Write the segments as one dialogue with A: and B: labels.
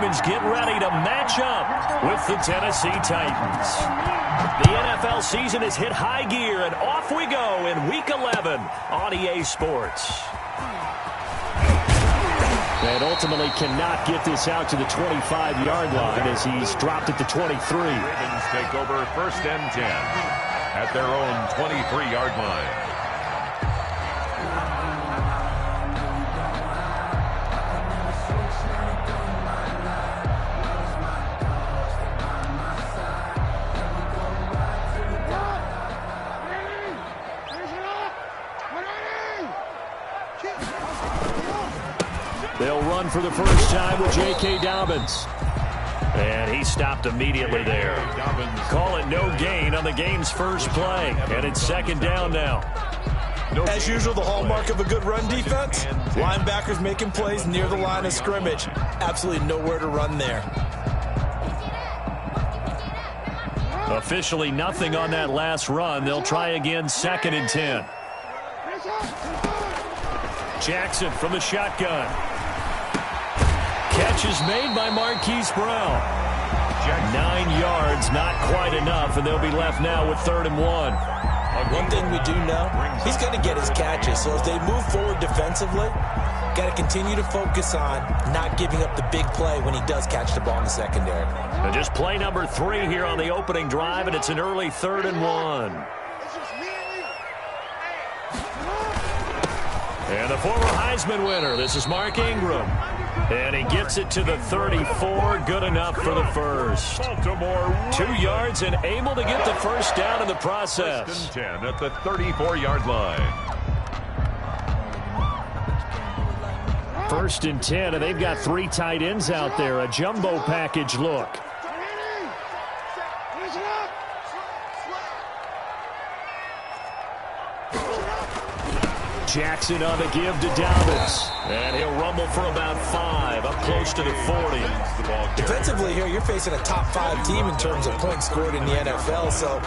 A: Ravens get ready to match up with the Tennessee Titans. The NFL season has hit high gear, and off we go in Week 11 on EA Sports. And ultimately cannot get this out to the 25-yard line as he's dropped at the 23.
B: Ravens take over 1st and 10 at their own 23-yard line.
A: They'll run for the first time with J.K. Dobbins. And he stopped immediately there. Call it no gain on the game's first play. And it's 2nd down now.
C: As usual, the hallmark of a good run defense, linebackers making plays near the line of scrimmage. Absolutely nowhere to run there.
A: Officially nothing on that last run. They'll try again 2nd and 10. Jackson from the shotgun. Catch is made by Marquise Brown. 9 yards, not quite enough, and they'll be left now with 3rd and 1.
C: One thing we do know, he's going to get his catches. So as they move forward defensively, got to continue to focus on not giving up the big play when he does catch the ball in the secondary.
A: And just play number 3 here on the opening drive, and it's an early 3rd and 1. And the former Heisman winner, this is Mark Ingram. And he gets it to the 34, good enough for the first. 2 yards and able to get the first down in the process.
B: 1st and 10 at the 34-yard line.
A: 1st and 10, and they've got 3 tight ends out there. A jumbo package look. Jackson on the give to Dobbins. And he'll rumble for about 5, up close to the 40.
C: Defensively here, you're facing a top 5 team in terms of points scored in the NFL. So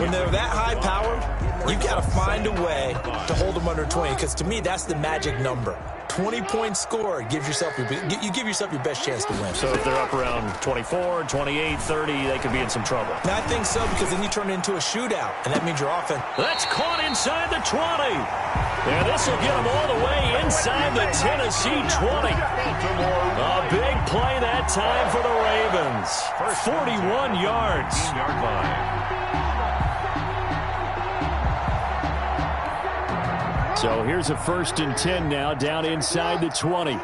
C: when they're that high powered, you've got to find a way to hold them under 20. Because to me, that's the magic number. 20 points scored gives yourself you give yourself your best chance to win.
A: So if they're up around 24, 28, 30, they could be in some trouble.
C: And I think so, because then you turn it into a shootout, and that means your offense.
A: That's caught inside the 20. And this will get them all the way inside the Tennessee 20. A big play that time for the Ravens. 41 yards. So here's a 1st and 10 now, down inside the 20.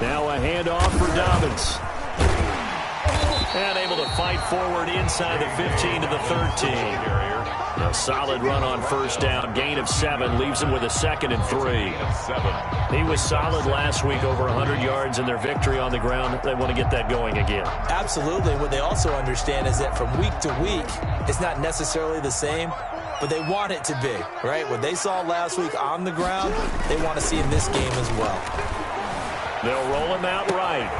A: Now a handoff for Dobbins. And able to fight forward inside the 15 to the 13. A solid run on 1st down. Gain of 7 leaves him with a 2nd and 3. He was solid last week, over 100 yards in their victory on the ground. They want to get that going again.
C: Absolutely. What they also understand is that from week to week, it's not necessarily the same, but they want it to be, right? What they saw last week on the ground, they want to see in this game as well.
A: They'll roll him out right.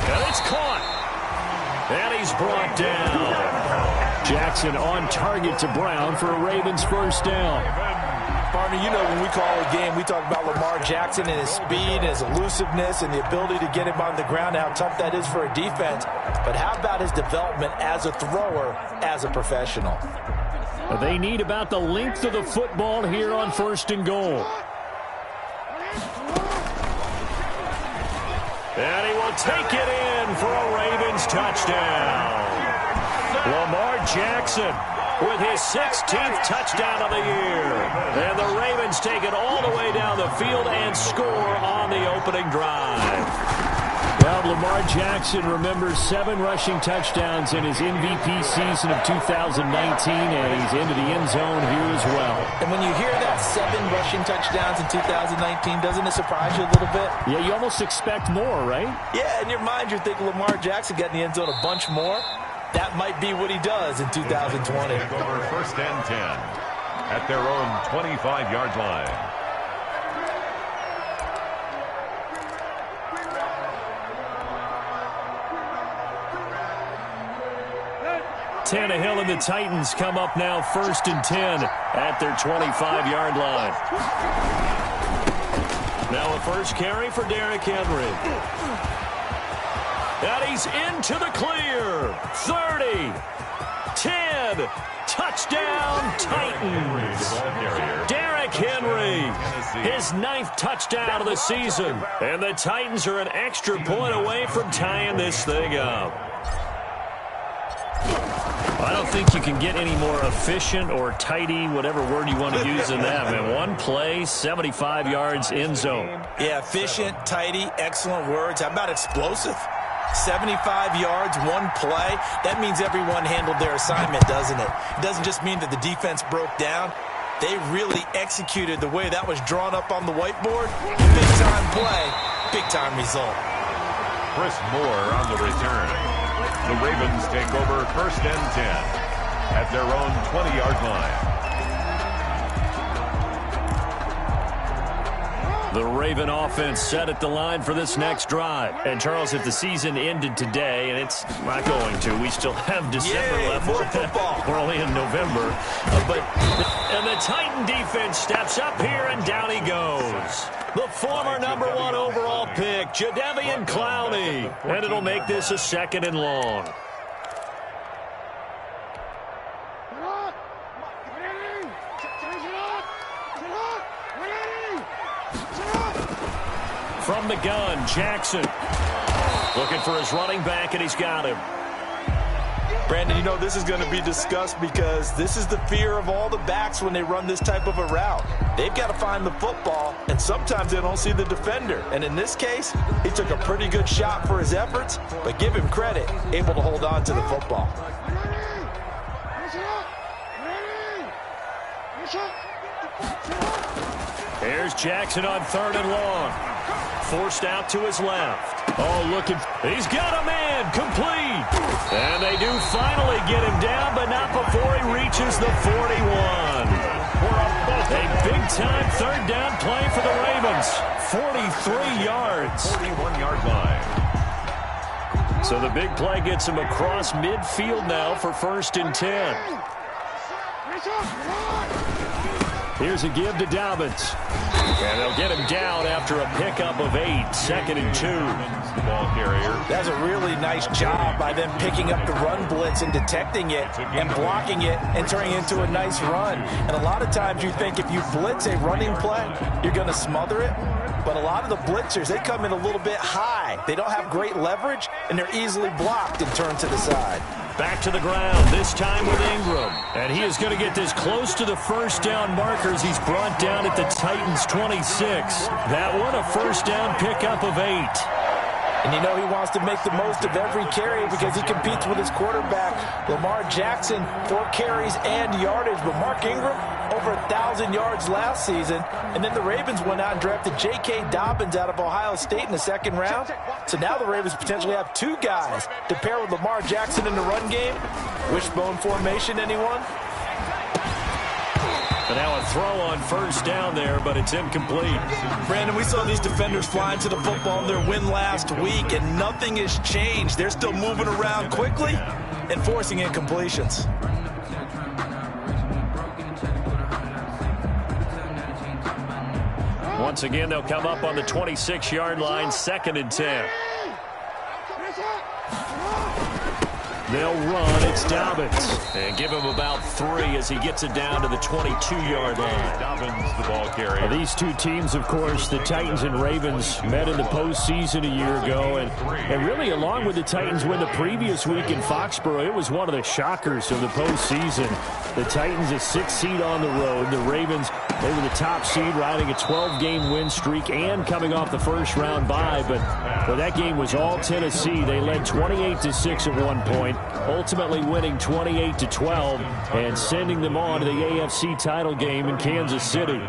A: And it's caught. And he's brought down. Jackson on target to Brown for a Ravens 1st down.
C: Partner, you know when we call a game, we talk about Lamar Jackson and his speed and his elusiveness and the ability to get him on the ground, how tough that is for a defense. But how about his development as a thrower, as a professional?
A: They need about the length of the football here on 1st and goal. And he will take it in for a Ravens touchdown. Lamar Jackson with his 16th touchdown of the year. And the Ravens take it all the way down the field and score on the opening drive. Well, Lamar Jackson remembers 7 rushing touchdowns in his MVP season of 2019, and he's into the end zone here as well.
C: And when you hear that 7 rushing touchdowns in 2019, doesn't it surprise you a little bit?
A: Yeah, you almost expect more, right?
C: Yeah, in your mind, you're thinking Lamar Jackson got in the end zone a bunch more. That might be what he does in 2020.
B: Over 1st and 10 at their own 25-yard line.
A: Tannehill and the Titans come up now 1st and 10 at their 25-yard line. Now a first carry for Derrick Henry. And he's into the clear. 30, 10, touchdown Titans. Derrick Henry, his 9th touchdown of the season. And the Titans are an extra point away from tying this thing up. I don't think you can get any more efficient or tidy, whatever word you want to use in that, man. One play, 75 yards, end zone. Yeah, efficient, tidy, excellent words. How about explosive? 75 yards, one play. That means everyone handled their assignment, doesn't it? It doesn't just mean that the defense broke down. They really executed the way that was drawn up on the whiteboard. Big-time play, big-time result.
B: Chris Moore on the return. The Ravens take over 1st and 10 at their own 20-yard line.
A: The Raven offense set at the line for this next drive. And, Charles, if the season ended today, and it's not going to, we still have December left.
C: More football.
A: We're only in November. And the Titan defense steps up here, and down he goes. The former #1 overall pick, Jadeveon Clowney. And it'll make this a 2nd and long. From the gun, Jackson. Looking for his running back, and he's got him.
C: Brandon, you know this is going to be discussed because this is the fear of all the backs when they run this type of a route. They've got to find the football, and sometimes they don't see the defender. And in this case, he took a pretty good shot for his efforts, but give him credit, able to hold on to the football.
A: Here's Jackson on 3rd and long. Forced out to his left. Oh, looking. He's got a man. Complete. And they do finally get him down, but not before he reaches the 41. A big-time 3rd down play for the Ravens. 43 yards.
B: 41-yard line.
A: So the big play gets him across midfield now for 1st and 10. Here's a give to Dobbins. And they'll get him down after a pickup of 8. 2nd and 2.
B: The ball carrier.
C: That's a really nice job by them picking up the run blitz and detecting it and blocking it and turning it into a nice run. And a lot of times you think if you blitz a running play, you're going to smother it. But a lot of the blitzers, they come in a little bit high. They don't have great leverage, and they're easily blocked and turned to the side.
A: Back to the ground, this time with Ingram. And he is going to get this close to the 1st down markers. He's brought down at the Titans' 26. That one, a 1st down pickup of 8.
C: And you know he wants to make the most of every carry because he competes with his quarterback, Lamar Jackson, 4 carries and yardage. But Mark Ingram, over 1,000 yards last season. And then the Ravens went out and drafted J.K. Dobbins out of Ohio State in the 2nd round. So now the Ravens potentially have 2 guys to pair with Lamar Jackson in the run game. Wishbone formation, anyone?
A: But now a throw on 1st down there, but it's incomplete.
C: Brandon, we saw these defenders flying to the football in their win last week, and nothing has changed. They're still moving around quickly and forcing incompletions.
A: Once again, they'll come up on the 26-yard line, 2nd and 10. They'll run. It's Dobbins. And give him about 3 as he gets it down to the 22-yard line.
B: Dobbins, the ball carrier.
A: These two teams, of course, the Titans and Ravens, met in the postseason a year ago. And really, along with the Titans win the previous week in Foxborough, it was one of the shockers of the postseason. The Titans, a 6th seed on the road. The Ravens, they were the top seed, riding a 12-game win streak and coming off the first-round bye. But that game was all Tennessee. They led 28-6 at one point, ultimately winning 28-12 and sending them on to the AFC title game in Kansas City.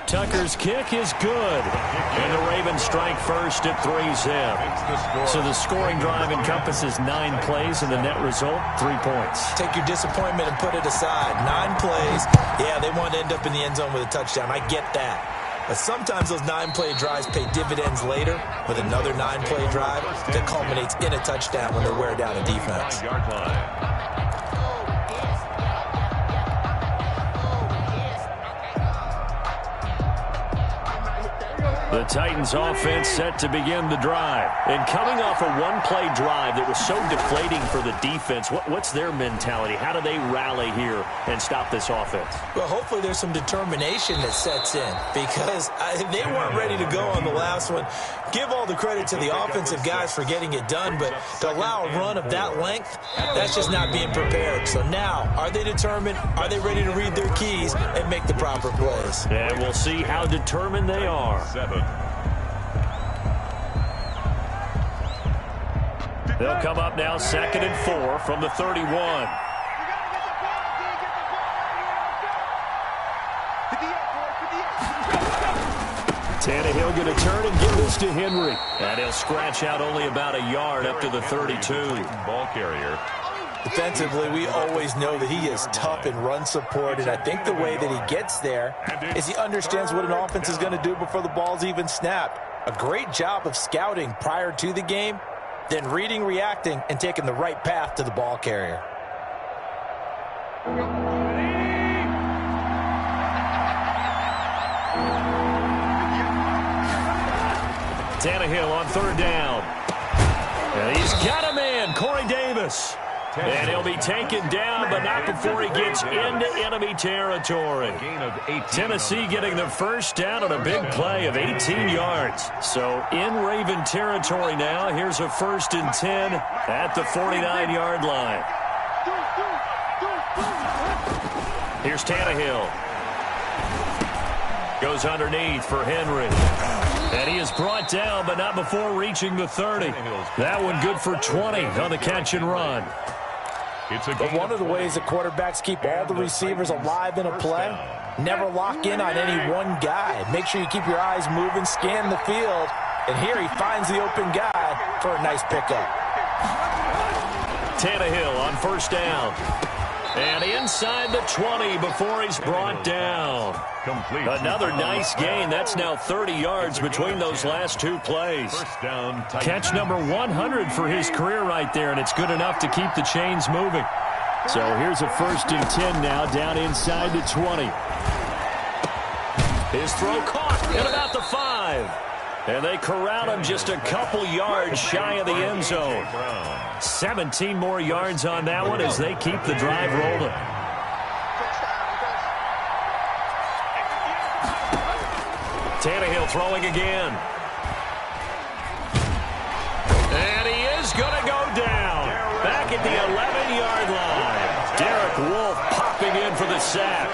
A: Tucker's kick is good. And the Ravens strike first at 3-zip. So the scoring drive encompasses 9 plays, and the net result, 3 points.
C: Take your disappointment and put it aside. 9 plays. Yeah, they want to end up in the end zone with a touchdown. I get that. But sometimes those 9-play drives pay dividends later with another 9-play drive that culminates in a touchdown when they wear down a defense.
A: The Titans offense set to begin the drive. And coming off a one-play drive that was so deflating for the defense, what's their mentality? How do they rally here and stop this offense?
C: Well, hopefully there's some determination that sets in because they weren't ready to go on the last one. Give all the credit to the offensive guys for getting it done, but to allow a run of that length, that's just not being prepared. So now, are they determined? Are they ready to read their keys and make the proper plays?
A: And we'll see how determined they are.
B: 7.
A: They'll come up now 2nd and 4 from the 31. Tannehill going to turn and give this to Henry. And he'll scratch out only about a yard up to the 32.
B: Ball carrier.
C: Defensively, we always know that he is tough in run support, and I think the way that he gets there is he understands what an offense is going to do before the ball's even snapped. A great job of scouting prior to the game, then reading, reacting, and taking the right path to the ball carrier.
A: Tannehill on 3rd down. And he's got a man, Corey Davis. And he'll be taken down, but not before he gets into enemy territory. Tennessee getting the first down on a big play of 18 yards. So in Raven territory now. Here's a 1st and 10 at the 49-yard line. Here's Tannehill. Goes underneath for Henry. And he is brought down, but not before reaching the 30. That one good for 20 on the catch and run.
C: But one of the ways that quarterbacks keep all the receivers alive in a play, never lock in on any one guy. Make sure you keep your eyes moving, scan the field, and here he finds the open guy for a nice pickup.
A: Tannehill on 1st down. And inside the 20 before he's brought down. Another nice gain. That's now 30 yards between those last 2 plays. Catch number 100 for his career right there, and it's good enough to keep the chains moving. So here's a 1st and 10 now down inside the 20. His throw caught at about the 5. And they corral him just a couple yards shy of the end zone. 17 more yards on that one as they keep the drive rolling. Tannehill throwing again. And he is going to go down. Back at the 11-yard line. Derek Wolfe popping in for the sack.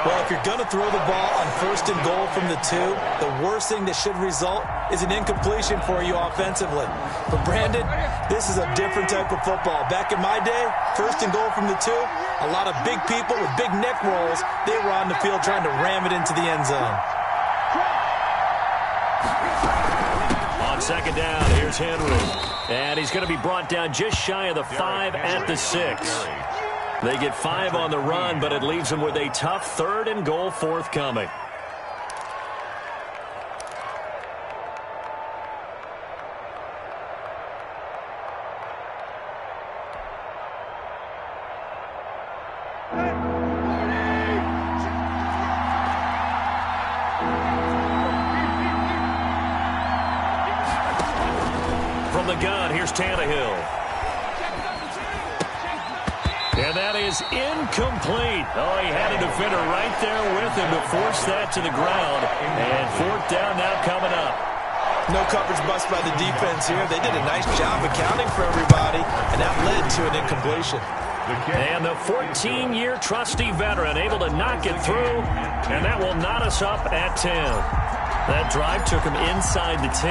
C: Well, if you're going to throw the ball on 1st and goal from the 2, the worst thing that should result is an incompletion for you offensively. But, Brandon, this is a different type of football. Back in my day, 1st and goal from the 2, a lot of big people with big neck rolls, they were on the field trying to ram it into the end zone.
A: On 2nd down, here's Henry. And he's going to be brought down just shy of the 5 at the 6. They get 5 on the run, but it leaves them with a tough 3rd and goal forthcoming. From the gun, here's Tannehill. And that is incomplete. Oh, he had a defender right there with him to force that to the ground. And 4th down now coming up.
C: No coverage bust by the defense here. They did a nice job accounting for everybody, and that led to an incompletion.
A: And the 14-year trusty veteran able to knock it through, and that will knot us up at 10. That drive took him inside the 10.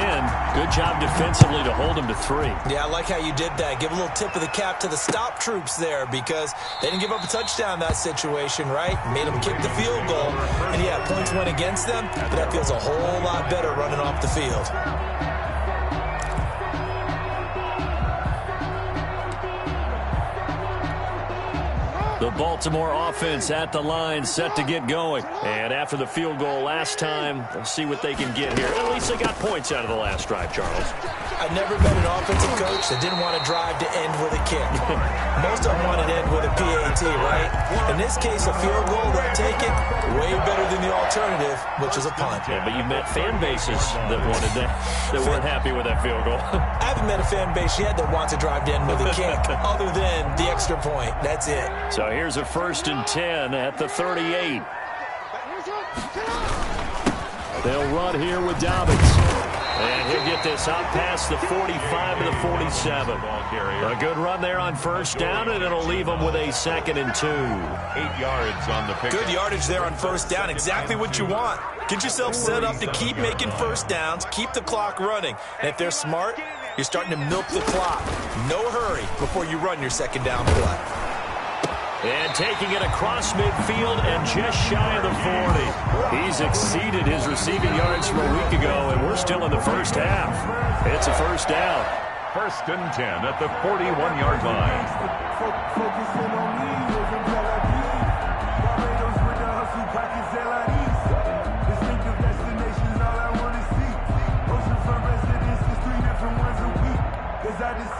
A: Good job defensively to hold him to 3.
C: Yeah, I like how you did that. Give a little tip of the cap to the stop troops there because they didn't give up a touchdown in that situation, right? Made them kick the field goal. And, yeah, points went against them, but that feels a whole lot better running off the field.
A: The Baltimore offense at the line, set to get going. And after the field goal last time, let's see what they can get here. At least they got points out of the last drive, Charles.
C: I never met an offensive coach that didn't want to drive to end with a kick. Most of them wanted to end with a PAT, right? In this case, a field goal, they'll take it way better than the alternative, which is a punt.
A: Yeah, but you've met fan bases that wanted that weren't happy with that field goal.
C: I haven't met a fan base yet that wants to drive to end with a kick, other than the extra point. That's it.
A: So here's a 1st and 10 at the 38. They'll run here with Dobbins. And he'll get this out past the 45 to the 47. A good run there on 1st down, and it'll leave them with a 2nd and 2.
B: 8 yards on the pick.
C: Good yardage there on 1st down. Exactly what you want. Get yourself set up to keep making 1st downs, keep the clock running. And if they're smart, you're starting to milk the clock. No hurry before you run your 2nd down play.
A: And taking it across midfield and just shy of the 40. He's exceeded his receiving yards from a week ago, and we're still in the 1st half. It's a 1st down.
B: 1st and 10 at the 41-yard line.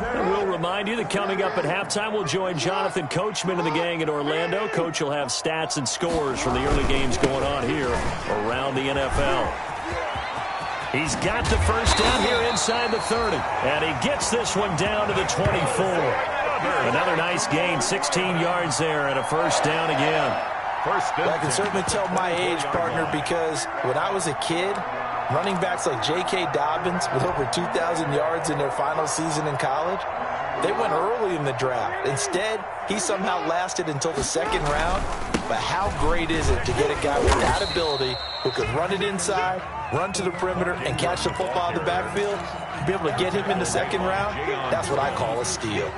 A: And we'll remind you that coming up at halftime, we'll join Jonathan Coachman and the gang in Orlando. Coach will have stats and scores from the early games going on here around the NFL. He's got the 1st down here inside the 30. And he gets this one down to the 24. Another nice gain, 16 yards there, and a 1st down again.
C: I can certainly tell my age, partner, because when I was a kid, running backs like J.K. Dobbins with over 2,000 yards in their final season in college, they went early in the draft. Instead, he somehow lasted until the 2nd round. But how great is it to get a guy with that ability who could run it inside, run to the perimeter, and catch the football in the backfield? Be able to get him in the 2nd round? That's what I call a steal.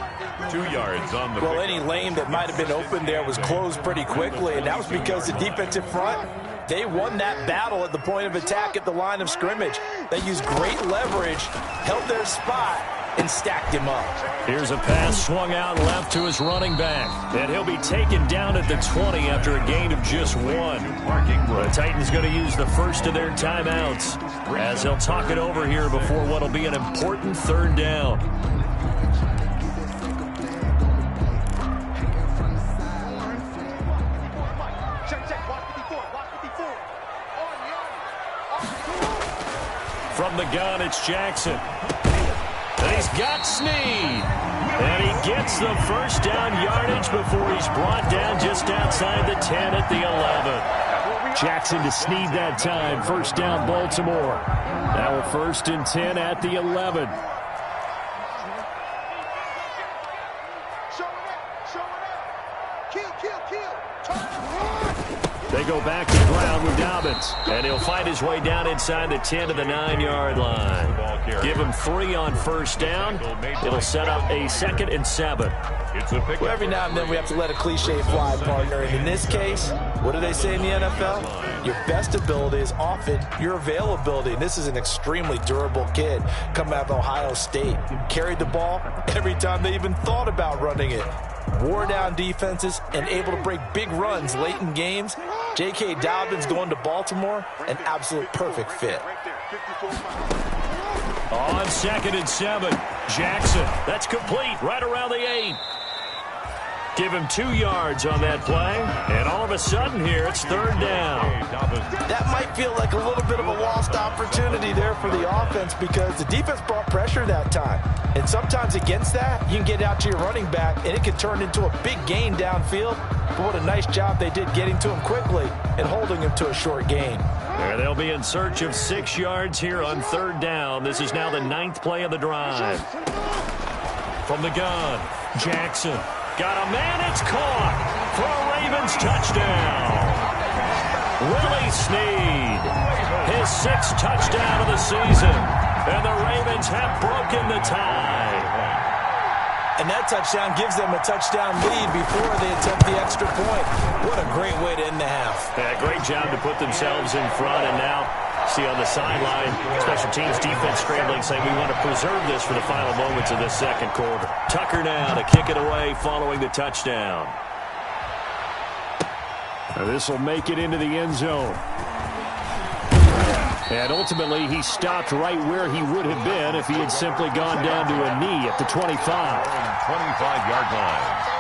B: 2 yards on the
C: Well, any lane that might have been open there was closed pretty quickly, and that was because the defensive front, they won that battle at the point of attack at the line of scrimmage. They used great leverage, held their spot, and stacked him up.
A: Here's a pass swung out left to his running back. And he'll be taken down at the 20 after a gain of just 1. The Titans going to use the first of their timeouts as they'll talk it over here before what will be an important 3rd down. From the gun, it's Jackson. And he's got Snead. And he gets the 1st down yardage before he's brought down just outside the 10 at the 11. Jackson to Snead that time. 1st down, Baltimore. Now a 1st and 10 at the 11. They go back to the ground with Dobbins. And he'll fight his way down inside the 10 to the 9-yard line. Give him 3 on 1st down. It'll set up a 2nd and 7.
C: Well, every now and then we have to let a cliche fly, partner. And in this case, what do they say in the NFL? Your best ability is often your availability. And this is an extremely durable kid coming out of Ohio State. Carried the ball every time they even thought about running it. Wore down defenses and able to break big runs late in games. J.K. Dobbins going to Baltimore, an absolute perfect fit.
A: On 2nd and 7, Jackson. That's complete right around the 8. Give him 2 yards on that play. And all of a sudden here, it's 3rd down.
C: That might feel like a little bit of a lost opportunity there for the offense because the defense brought pressure that time. And sometimes against that, you can get out to your running back, and it can turn into a big gain downfield. But what a nice job they did getting to him quickly and holding him to a short gain.
A: There they'll be in search of 6 yards here on 3rd down. This is now the 9th play of the drive. From the gun, Jackson. Got a man, it's caught for a Ravens touchdown. Willie Snead, his 6th touchdown of the season. And the Ravens have broken the tie.
C: And that touchdown gives them a touchdown lead before they attempt the extra point. What a great way to end the half.
A: Yeah, great job to put themselves in front. And now, see on the sideline, special teams defense scrambling, saying we want to preserve this for the final moments of this 2nd quarter. Tucker now to kick it away following the touchdown. This will make it into the end zone. And ultimately, he stopped right where he would have been if he had simply gone down to a knee at the 25.
B: 25-yard line.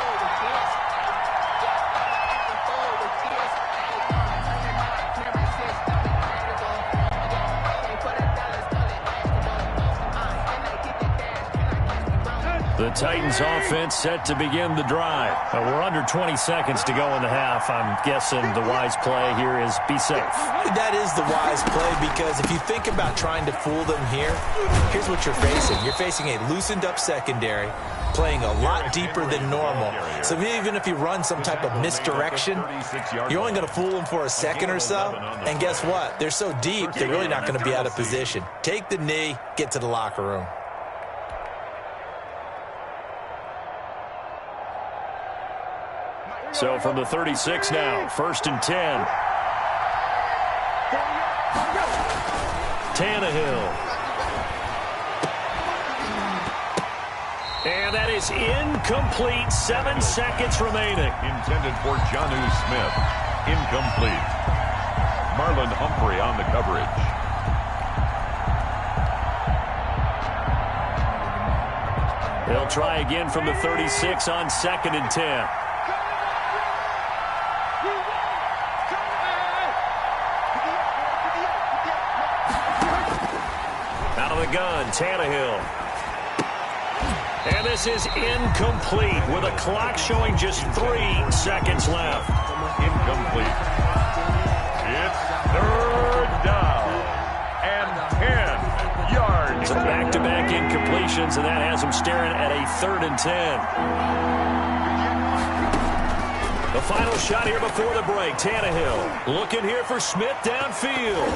A: The Titans offense set to begin the drive. We're under 20 seconds to go in the half. I'm guessing the wise play here is be safe.
C: That is the wise play, because if you think about trying to fool them here, here's what you're facing. You're facing a loosened up secondary, playing a lot deeper than normal. So even if you run some type of misdirection, you're only going to fool them for a second or so. And guess what? They're so deep, they're really not going to be out of position. Take the knee, get to the locker room.
A: So from the 36 now, 1st and 10. Tannehill. And that is incomplete. 7 seconds remaining.
B: Intended for Jonnu Smith. Incomplete. Marlon Humphrey on the coverage.
A: They'll try again from the 36 on 2nd and 10. Gun, Tannehill. And this is incomplete with a clock showing just 3 seconds left.
B: Incomplete. It's 3rd down and 10 yards.
A: Some back-to-back incompletions, and that has them staring at a 3rd and 10. The final shot here before the break. Tannehill looking here for Smith downfield.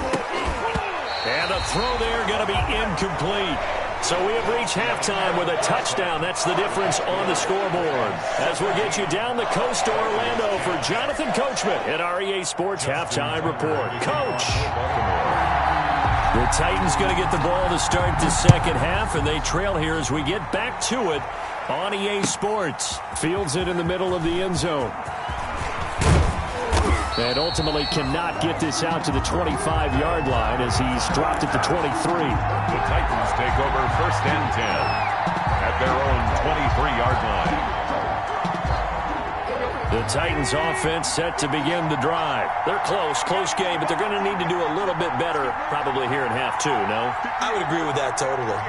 A: And the throw there going to be incomplete. So we have reached halftime with a touchdown. That's the difference on the scoreboard. As we'll get you down the coast to Orlando for Jonathan Coachman at our EA Sports Halftime Report. Coach! The Titans going to get the ball to start the second half, and they trail here as we get back to it on EA Sports. Fields it in the middle of the end zone. And ultimately cannot get this out to the 25-yard line as he's dropped it to 23.
B: The Titans take over 1st and 10 at their own 23-yard line.
A: The Titans offense set to begin the drive. They're close game, but they're going to need to do a little bit better probably here in half 2, no?
C: I would agree with that totally.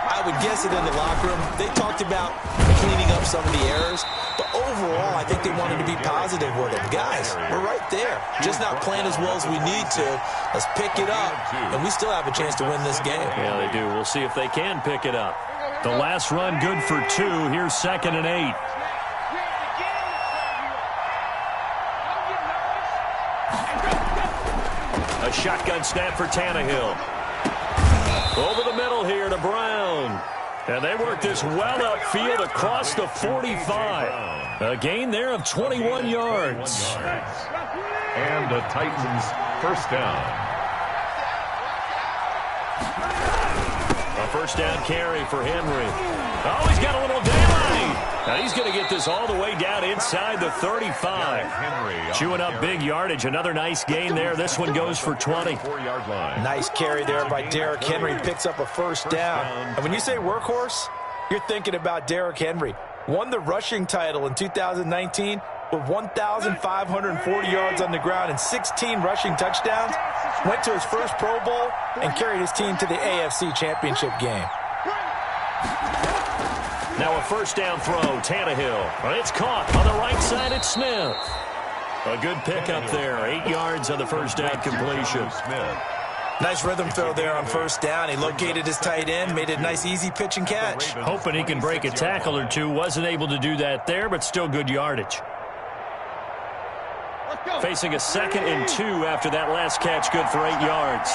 C: I would guess it in the locker room. They talked about cleaning up some of the errors, but overall, I think they wanted to be positive with it. Guys, we're right there. Just not playing as well as we need to. Let's pick it up, and we still have a chance to win this game.
A: Yeah, they do. We'll see if they can pick it up. The last run good for 2. Here's 2nd and 8. A shotgun snap for Tannehill. Over the middle here to Brown. And they work this well upfield across the 45. A gain there of 21 yards.
B: And the Titans 1st down.
A: A 1st down carry for Henry. Oh, he's got a little daylight. And he's going to get this all the way down inside the 35. Chewing up big yardage. Another nice gain there. This one goes for 20.
C: Nice carry there by Derrick Henry. Picks up a 1st down. And when you say workhorse, you're thinking about Derrick Henry. Won the rushing title in 2019 with 1,540 yards on the ground and 16 rushing touchdowns. Went to his first Pro Bowl and carried his team to the AFC Championship game.
A: Now a 1st down throw, Tannehill. It's caught on the right side. It's Smith. A good pickup there. 8 yards on the 1st down completion.
C: Nice rhythm throw there on 1st down. He located his tight end, made a nice easy pitch and catch.
A: Hoping he can break a tackle or two. Wasn't able to do that there, but still good yardage. Facing a 2nd and 2 after that last catch, good for 8 yards.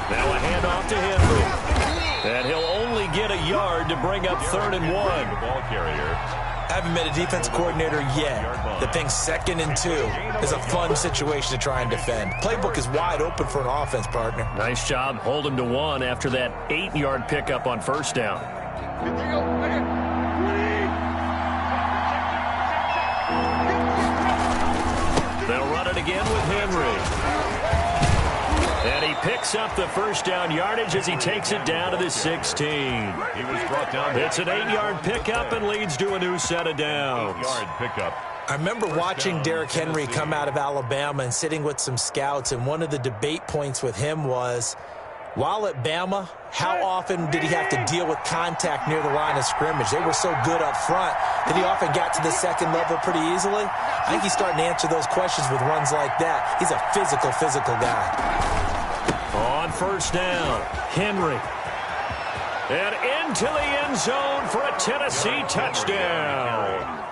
A: Now a handoff to Henry. And he'll only get a yard to bring up 3rd and 1.
B: The ball carrier.
C: Haven't met a defense coordinator yet that thinks 2nd and 2 is a fun situation to try and defend. Playbook is wide open for an offense, partner.
A: Nice job holding to 1 after that 8-yard pickup on 1st down. again with Henry. And he picks up the first down yardage as he takes it down to the 16.
B: He was brought down.
A: It's an 8-yard pickup and leads to a new set of downs.
B: 8-yard pickup.
C: I remember watching Derrick Henry come out of Alabama and sitting with some scouts, and one of the debate points with him was, while at Bama, how often did he have to deal with contact near the line of scrimmage? They were so good up front that he often got to the second level pretty easily. I think he's starting to answer those questions with runs like that. He's a physical guy.
A: On first down, Henry. And into the end zone for a Tennessee touchdown.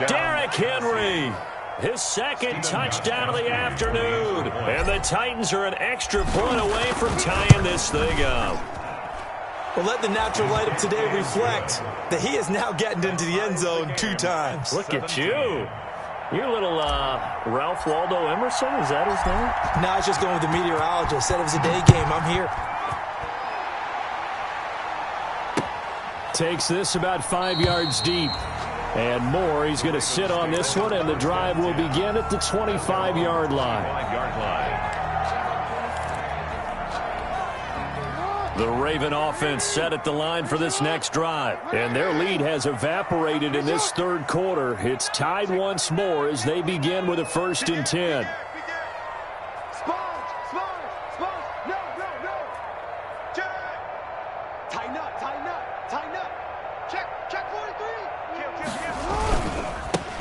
A: Derrick Henry, his second touchdown of the afternoon. And the Titans are an extra point away from tying this thing up.
C: Well, let the natural light of today reflect that he is now getting into the end zone 2 times.
A: Look at you. You're a little Ralph Waldo Emerson, is that his name?
C: No, I was just going with the meteorologist. Said it was a day game. I'm here.
A: Takes this about 5 yards deep. And more, he's going to sit on this one, and the drive will begin at the 25-yard line. The Raven offense set at the line for this next drive. And their lead has evaporated in this third quarter. It's tied once more as they begin with a 1st and 10.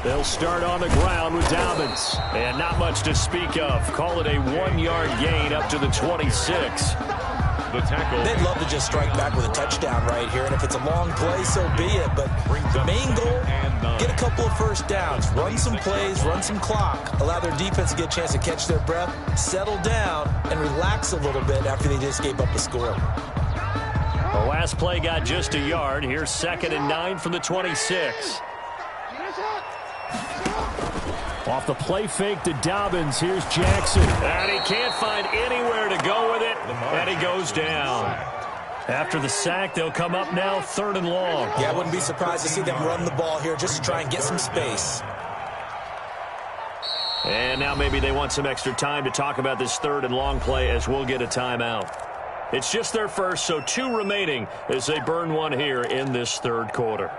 A: They'll start on the ground with Dobbins. And not much to speak of. Call it a 1-yard gain up to the 26.
B: The tackle.
C: They'd love to just strike back with a touchdown right here, and if it's a long play, so be it. But the main goal, get a couple of first downs, run some plays, run some clock, allow their defense to get a chance to catch their breath, settle down, and relax a little bit after they just gave up a score.
A: The last play got just a yard. Here's 2nd and 9 from the 26. Off the play fake to Dobbins, here's Jackson. And he can't find anywhere to go with it, and he goes down. After the sack, they'll come up now 3rd and long.
C: Yeah, I wouldn't be surprised to see them run the ball here just to try and get some space.
A: And now maybe they want some extra time to talk about this 3rd and long play as we'll get a timeout. It's just their first, so 2 remaining as they burn one here in this 3rd quarter.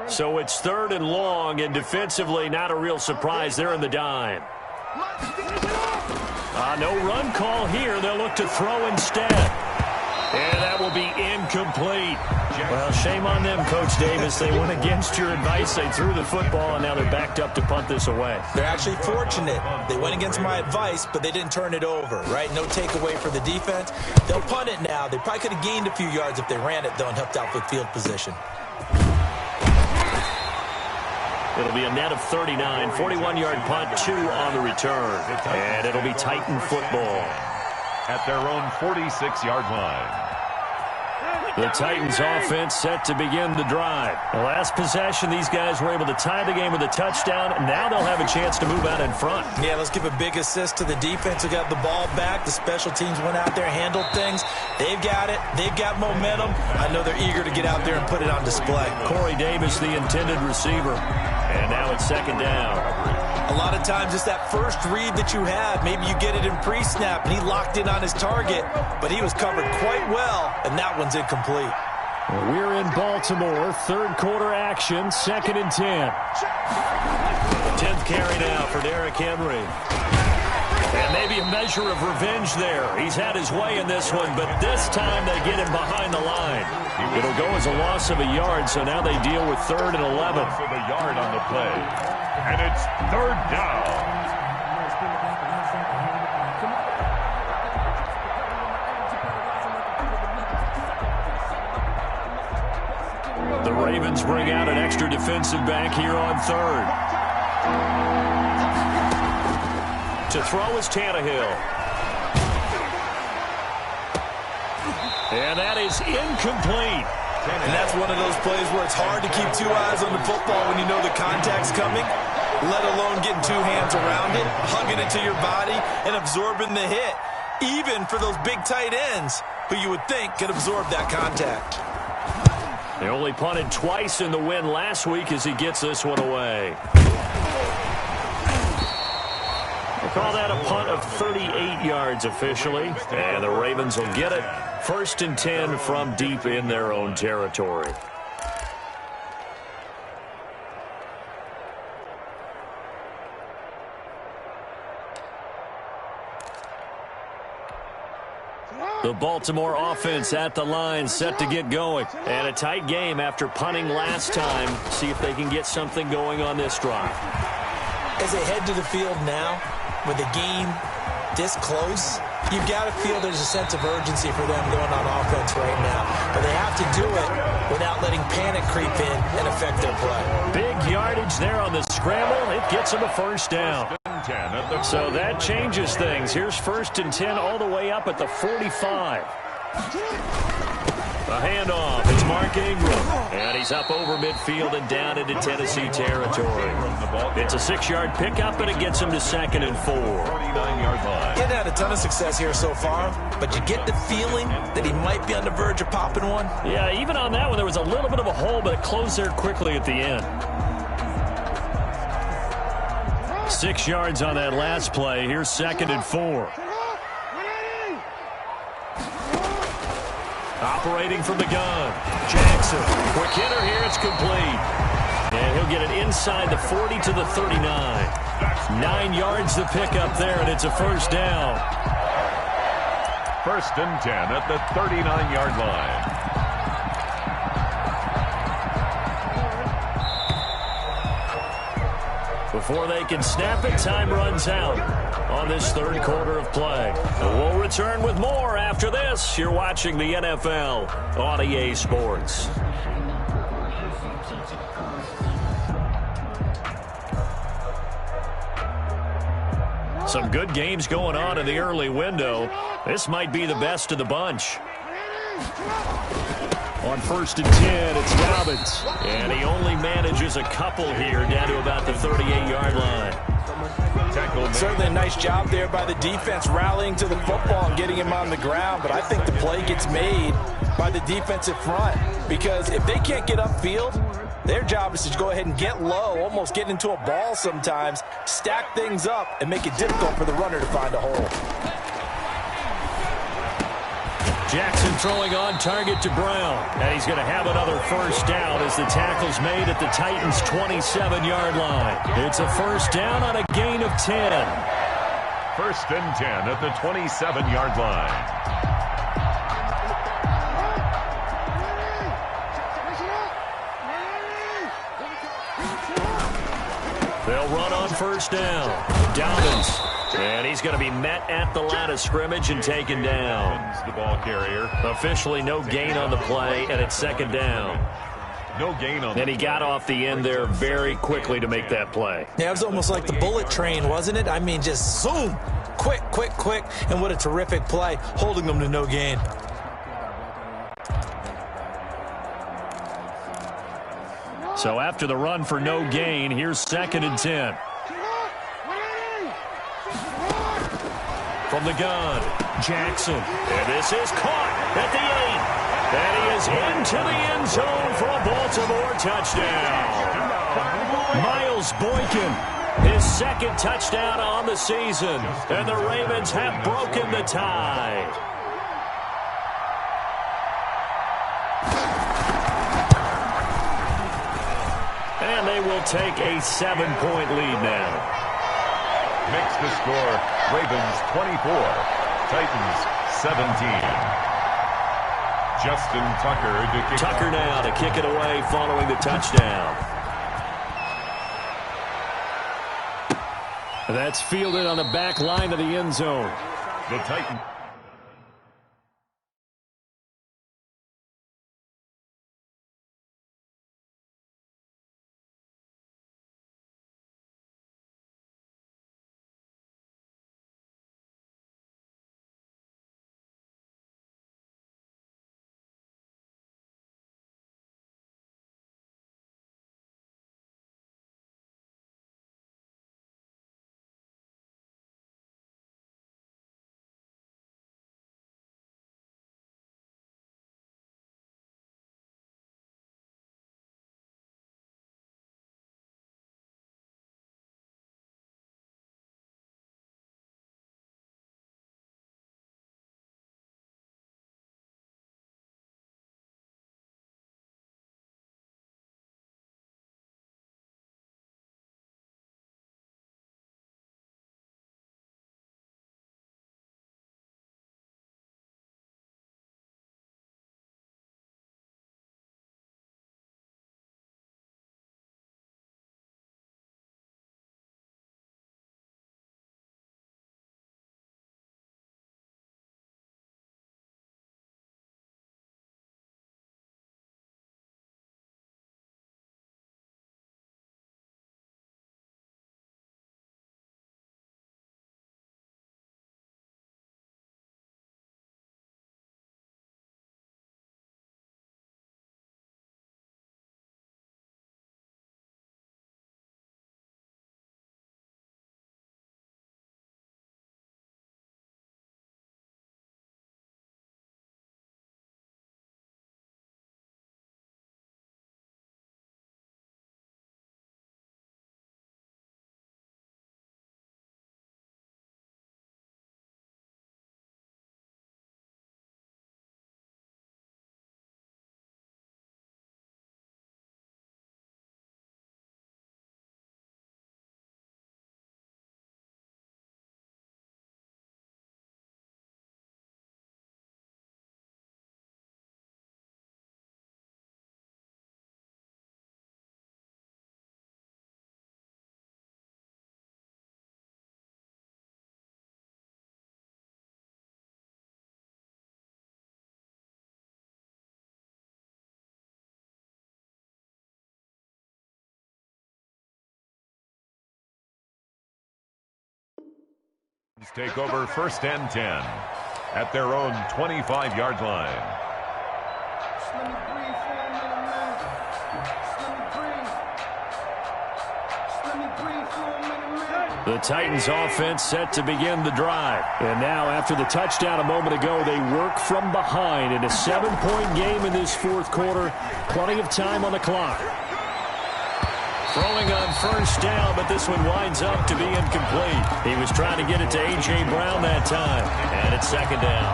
A: So it's 3rd and long, and defensively not a real surprise. They're in the dime. No run call here. They'll look to throw instead. And that will be incomplete. Well, shame on them, Coach Davis. They went against your advice. They threw the football, and now they're backed up to punt this away.
C: They're actually fortunate. They went against my advice, but they didn't turn it over, right? No takeaway for the defense. They'll punt it now. They probably could have gained a few yards if they ran it, though, and helped out with field position.
A: It'll be a net of 39, 41-yard punt, 2 on the return. And it'll be Titan football.
B: At their own 46-yard line.
A: The Titans offense set to begin the drive. The last possession, these guys were able to tie the game with a touchdown. Now they'll have a chance to move out in front.
C: Yeah, let's give a big assist to the defense who got the ball back. The special teams went out there, handled things. They've got it. They've got momentum. I know they're eager to get out there and put it on display.
A: Corey Davis, the intended receiver. And now it's 2nd down.
C: A lot of times it's that first read that you have. Maybe you get it in pre-snap, and he locked in on his target, but he was covered quite well, and that one's incomplete.
A: We're in Baltimore. 3rd quarter action, 2nd and 10. 10th carry now for Derrick Henry. And maybe a measure of revenge there. He's had his way in this one, but this time they get him behind the line. It'll go as a loss of a yard, so now they deal with 3rd and 11.
B: For the yard on the play. And it's 3rd down.
A: The Ravens bring out an extra defensive back here on 3rd. To throw is Tannehill. And that is incomplete.
C: And that's one of those plays where it's hard to keep 2 eyes on the football when you know the contact's coming, let alone getting 2 hands around it, hugging it to your body, and absorbing the hit, even for those big tight ends who you would think could absorb that contact.
A: They only punted twice in the win last week as he gets this one away. We'll call that a punt of 38 yards officially, and the Ravens will get it. 1st and 10 from deep in their own territory. The Baltimore offense at the line, set to get going. And a tight game after punting last time. See if they can get something going on this drive.
C: As they head to the field now, with the game this close, you've got to feel there's a sense of urgency for them going on offense right now. But they have to do it without letting panic creep in and affect their play.
A: Big yardage there on the scramble. It gets them a 1st down. So that changes things. Here's 1st and 10 all the way up at the 45. A handoff. It's Mark Ingram. And he's up over midfield and down into Tennessee territory. It's a 6-yard pickup, and it gets him to 2nd and 4.
B: 49-yard line.
C: He's had a ton of success here so far, but you get the feeling that he might be on the verge of popping one.
A: Yeah, even on that one, there was a little bit of a hole, but it closed there quickly at the end. 6 yards on that last play. Here's 2nd and 4. Operating from the gun. Jackson. Quick hitter here. It's complete. And he'll get it inside the 40 to the 39. 9 yards to pick up there, and it's a 1st down.
B: 1st and 10 at the 39-yard line.
A: Before they can snap it, time runs out on this 3rd quarter of play. And we'll return with more after this. You're watching the NFL on EA Sports. Some good games going on in the early window. This might be the best of the bunch. On 1st and 10, it's Dobbins. And he only manages a couple here down to about the 38-yard line.
C: Certainly a nice job there by the defense rallying to the football and getting him on the ground. But I think the play gets made by the defensive front. Because if they can't get upfield, their job is to go ahead and get low, almost get into a ball sometimes, stack things up, and make it difficult for the runner to find a hole.
A: Jackson throwing on target to Brown. And he's going to have another 1st down as the tackle's made at the Titans' 27-yard line. It's a 1st down on a gain of 10.
B: 1st and 10 at the 27-yard line.
A: They'll run on 1st down. Dobbins. And he's going to be met at the line of scrimmage and taken down.
B: The ball carrier.
A: Officially no gain on the play, and it's 2nd down.
B: No gain on.
A: And he got off the end there very quickly to make that play.
C: Yeah, it was almost like the bullet train, wasn't it? I mean, just zoom. Quick, quick, quick. And what a terrific play, holding them to no gain.
A: So after the run for no gain, here's 2nd and 10. From the gun, Jackson. And this is caught at the 8. And he is into the end zone for a Baltimore touchdown. Miles Boykin, his 2nd touchdown on the season. And the Ravens have broken the tie. And they will take a 7-point lead now.
B: Makes the score Ravens 24, Titans 17. Justin Tucker to kick.
A: Tucker now to kick it away following the touchdown. That's fielded on the back line of the end zone.
B: The Titans. Take over 1st and 10 at their own 25-yard line.
A: The Titans offense set to begin the drive. And now after the touchdown a moment ago, they work from behind in a 7-point game in this 4th quarter. Plenty of time on the clock. Throwing on 1st down, but this one winds up to be incomplete. He was trying to get it to A.J. Brown that time. And it's 2nd down.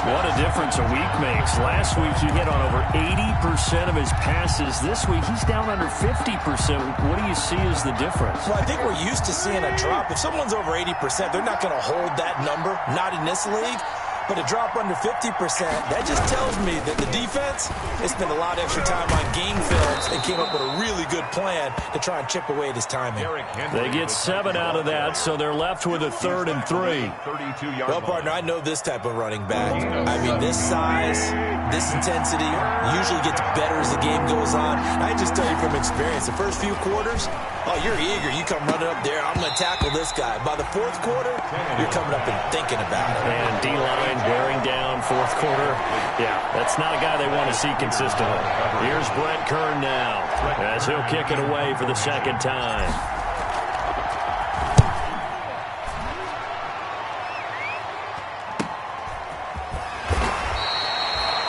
A: What a difference a week makes. Last week he hit on over 80% of his passes. This week he's down under 50%. What do you see as the difference?
C: Well, I think we're used to seeing a drop. If someone's over 80%, they're not going to hold that number. Not in this league. But a drop under 50%, that just tells me that the defense has spent a lot of extra time on game films and came up with a really good plan to try and chip away this timing.
A: They get 7 out of that, so they're left with a 3rd and 3.
C: Well, partner, I know this type of running back. I mean, this size, this intensity usually gets better as the game goes on. I just tell you from experience, the first few quarters, oh, you're eager. You come running up there. I'm going to tackle this guy. By the 4th quarter, you're coming up and thinking about it.
A: And D-line wearing down 4th quarter. Yeah, that's not a guy they want to see consistently. Here's Brent Kern now as he'll kick it away for the 2nd time.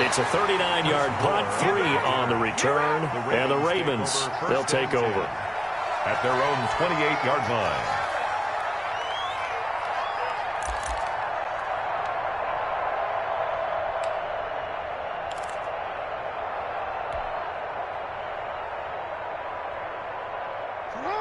A: It's a 39-yard punt, 3 on the return, and the Ravens, they'll take over
B: at their own 28-yard line.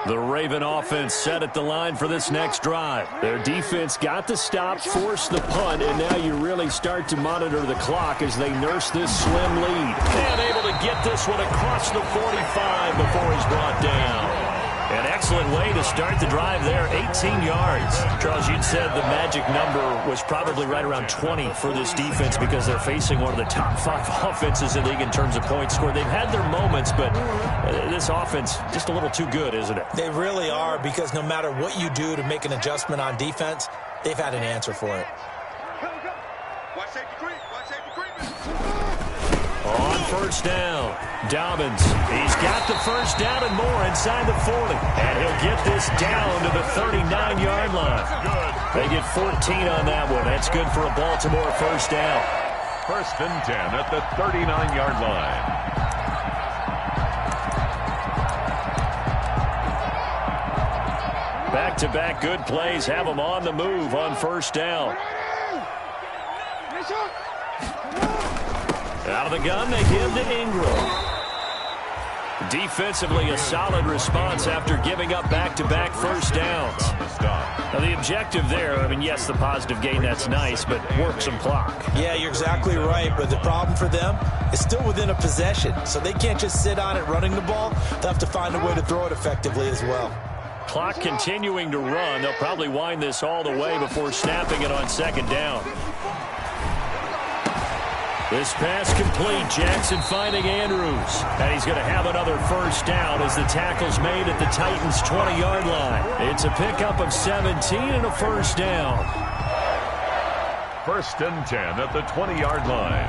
A: The Raven offense set at the line for this next drive. Their defense got the stop, forced the punt, and now you really start to monitor the clock as they nurse this slim lead. And able to get this one across the 45 before he's brought down. An excellent way to start the drive there, 18 yards. Charles, you'd said the magic number was probably right around 20 for this defense because they're facing one of the top 5 offenses in the league in terms of points scored. They've had their moments, but this offense just a little too good, isn't it?
C: They really are, because no matter what you do to make an adjustment on defense, they've had an answer for it.
A: On 1st down, Dobbins. He's got the 1st down and more inside the 40. And he'll get this down to the 39-yard line. They get 14 on that one. That's good for a Baltimore 1st down.
B: 1st and 10 at the 39-yard line.
A: Back-to-back good plays have them on the move on 1st down. Out of the gun, they give to Ingram. Defensively, a solid response after giving up back-to-back 1st downs. Now, the objective there, I mean, yes, the positive gain, that's nice, but work some clock.
C: Yeah, you're exactly right, but the problem for them is still within a possession, so they can't just sit on it running the ball. They'll have to find a way to throw it effectively as well.
A: Clock continuing to run. They'll probably wind this all the way before snapping it on 2nd down. This pass complete. Jackson finding Andrews. And he's going to have another 1st down as the tackle's made at the Titans' 20-yard line. It's a pickup of 17 and a 1st down.
B: 1st and 10 at the 20-yard line.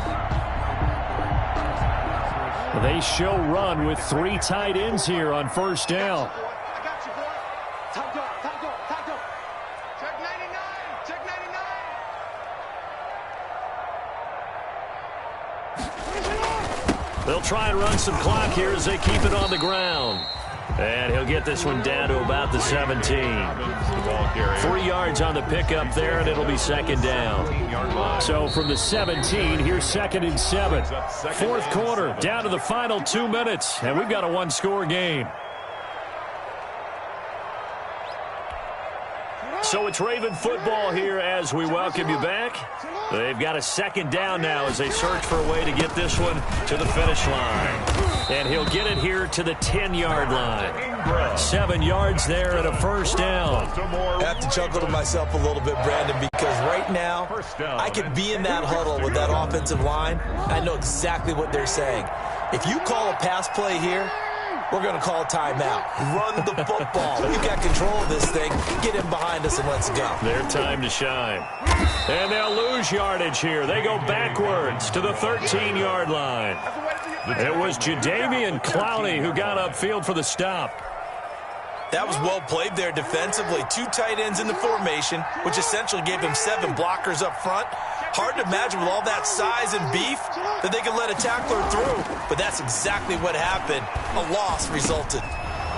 A: They show run with 3 tight ends here on 1st down. They'll try and run some clock here as they keep it on the ground. And he'll get this one down to about the 17. 3 yards on the pickup there, and it'll be 2nd down. So from the 17, here's 2nd and 7. 4th quarter, down to the final 2 minutes, and we've got a 1-score game. So it's Raven football here as we welcome you back. They've got a 2nd down now as they search for a way to get this one to the finish line. And he'll get it here to the 10-yard line. 7 yards there and a 1st down.
C: I have to chuckle to myself a little bit, Brandon, because right now I could be in that huddle with that offensive line. I know exactly what they're saying. If you call a pass play here, we're going to call timeout. Run the football. We've got control of this thing. Get him behind us and let's go.
A: Their time to shine. And they'll lose yardage here. They go backwards to the 13-yard line. It was Jadeveon Clowney who got upfield for the stop.
C: That was well played there defensively. 2 tight ends in the formation, which essentially gave him 7 blockers up front. Hard to imagine with all that size and beef that they could let a tackler through, but that's exactly what happened. A loss resulted.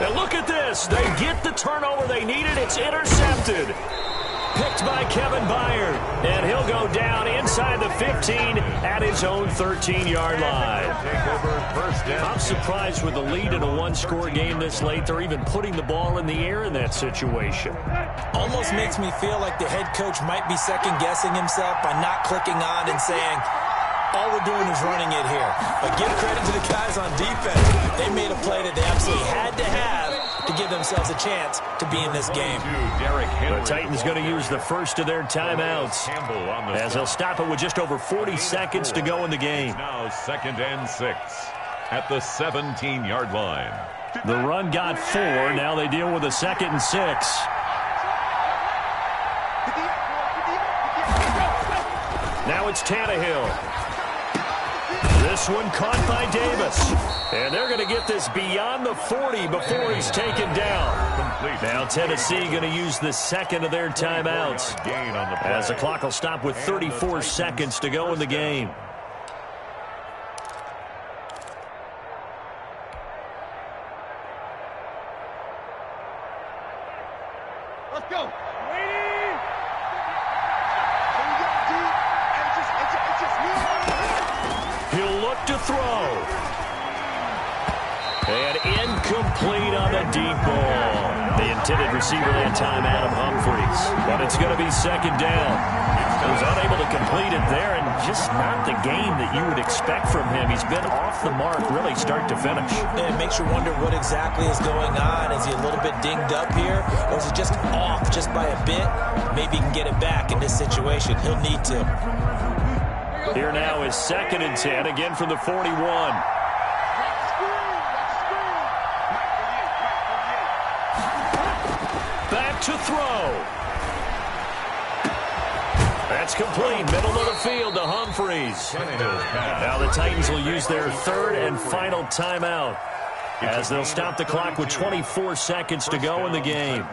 A: And look at this. They get the turnover they needed. It's intercepted. Picked by Kevin Byard, and he'll go down inside the 15 at his own 13-yard line. I'm surprised with the lead in a one-score game this late, they're even putting the ball in the air in that situation.
C: Almost makes me feel like the head coach might be second-guessing himself by not clicking on and saying, all we're doing is running it here. But give credit to the guys on defense. They made a play that they absolutely had to have to give themselves a chance to be in this game.
A: The Titans going to use the first of their timeouts as they'll stop it with just over 40 seconds to go in the game.
B: Now 2nd and 6 at the 17-yard line.
A: The run got 4. Now they deal with a 2nd and 6. Now it's Tannehill. This one caught by Davis. And they're going to get this beyond the 40 before he's taken down. Now Tennessee going to use the 2nd of their timeouts as the clock will stop with 34 seconds to go in the game.
D: Let's go.
A: He'll look to throw. And incomplete on the deep ball. The intended receiver that time, Adam Humphries. But it's going to be 2nd down. He was unable to complete it there, and just not the game that you would expect from him. He's been off the mark, really, start to finish.
C: And it makes you wonder what exactly is going on. Is he a little bit dinged up here, or is it just off just by a bit? Maybe he can get it back in this situation. He'll need to.
A: Here now is 2nd and 10, again from the 41. Back to throw. That's complete. Middle of the field to Humphries. Now the Titans will use their 3rd and final timeout as they'll stop the clock with 24 seconds to go in the game.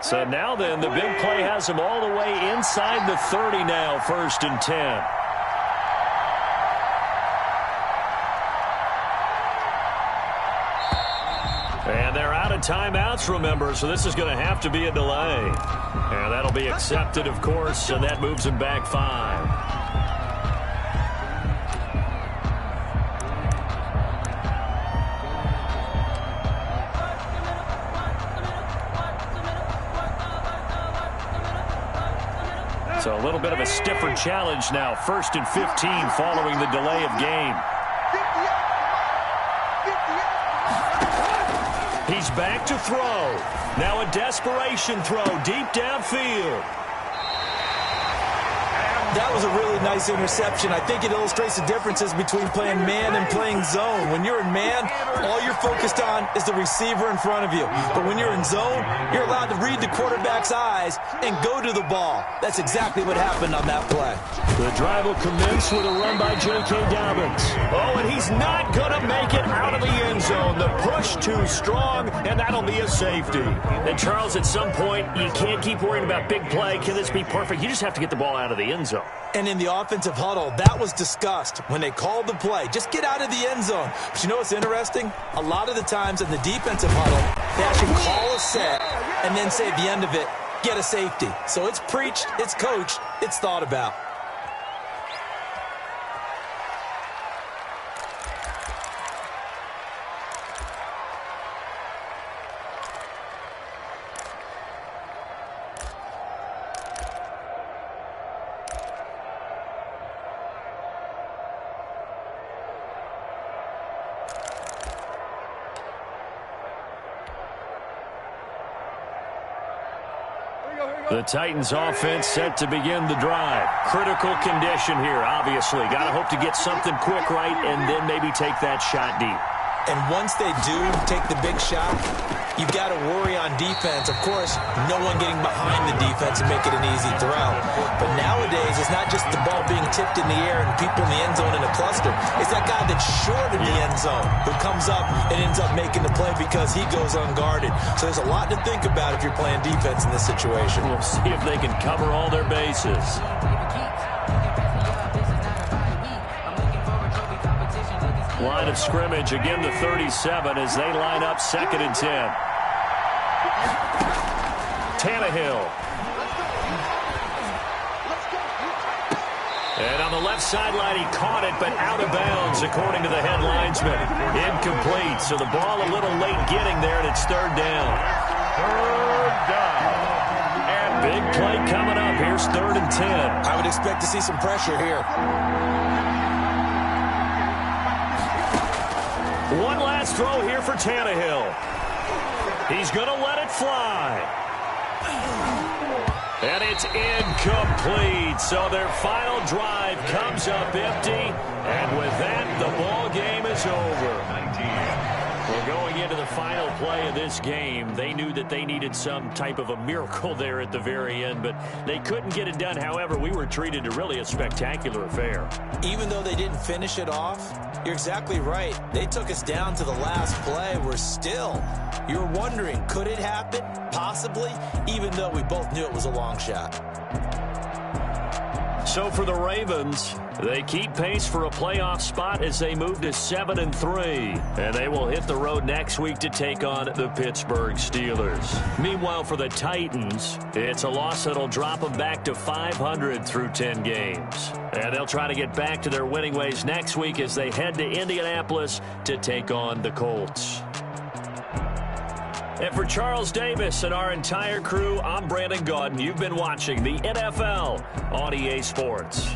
A: So now then, the big play has him all the way inside the 30 now, 1st and 10. And they're out of timeouts, remember, so this is going to have to be a delay. And that'll be accepted, of course, and that moves him back 5. So a little bit of a stiffer challenge now. 1st and 15 following the delay of game. He's back to throw. Now a desperation throw deep downfield.
C: That was a really nice interception. I think it illustrates the differences between playing man and playing zone. When you're in man, all you're focused on is the receiver in front of you. But when you're in zone, you're allowed to read the quarterback's eyes and go to the ball. That's exactly what happened on that play.
A: The drive will commence with a run by J.K. Dobbins. Oh, and he's not going to make it out of the end zone. The push too strong, and that'll be a safety. And, Charles, at some point, you can't keep worrying about big play. Can this be perfect? You just have to get the ball out of the end zone.
C: And in the offensive huddle, that was discussed when they called the play. Just get out of the end zone. But you know what's interesting? A lot of the times in the defensive huddle, they actually call a set and then say at the end of it, get a safety. So it's preached, it's coached, it's thought about.
A: The Titans offense set to begin the drive. Critical condition here, obviously. Got to hope to get something quick right and then maybe take that shot deep.
C: And once they do take the big shot, you've got to worry on defense. Of course, no one getting behind the defense and make it an easy throw. But nowadays, it's not just the ball being tipped in the air and people in the end zone in a cluster. It's that guy that's short of the end zone who comes up and ends up making the play because he goes unguarded. So there's a lot to think about if you're playing defense in this situation.
A: We'll see if they can cover all their bases. Line of scrimmage, again the 37 as they line up 2nd and 10. Tannehill. And on the left sideline, he caught it, but out of bounds, according to the head linesman. Incomplete, so the ball a little late getting there, and it's 3rd down.
B: 3rd down.
A: And big play coming up. Here's 3rd and 10.
C: I would expect to see some pressure here.
A: One last throw here for Tannehill. He's going to let it fly. And it's incomplete. So their final drive comes up empty. And with that, the ball game is over. Well, going into the final play of this game, they knew that they needed some type of a miracle there at the very end, but they couldn't get it done. However, we were treated to really a spectacular affair.
C: Even though they didn't finish it off, you're exactly right. They took us down to the last play. You're wondering, could it happen? Possibly, even though we both knew it was a long shot.
A: So for the Ravens, they keep pace for a playoff spot as they move to 7-3. And they will hit the road next week to take on the Pittsburgh Steelers. Meanwhile, for the Titans, it's a loss that'll drop them back to 500 through 10 games. And they'll try to get back to their winning ways next week as they head to Indianapolis to take on the Colts. And for Charles Davis and our entire crew, I'm Brandon Gaudin. You've been watching the NFL on EA Sports.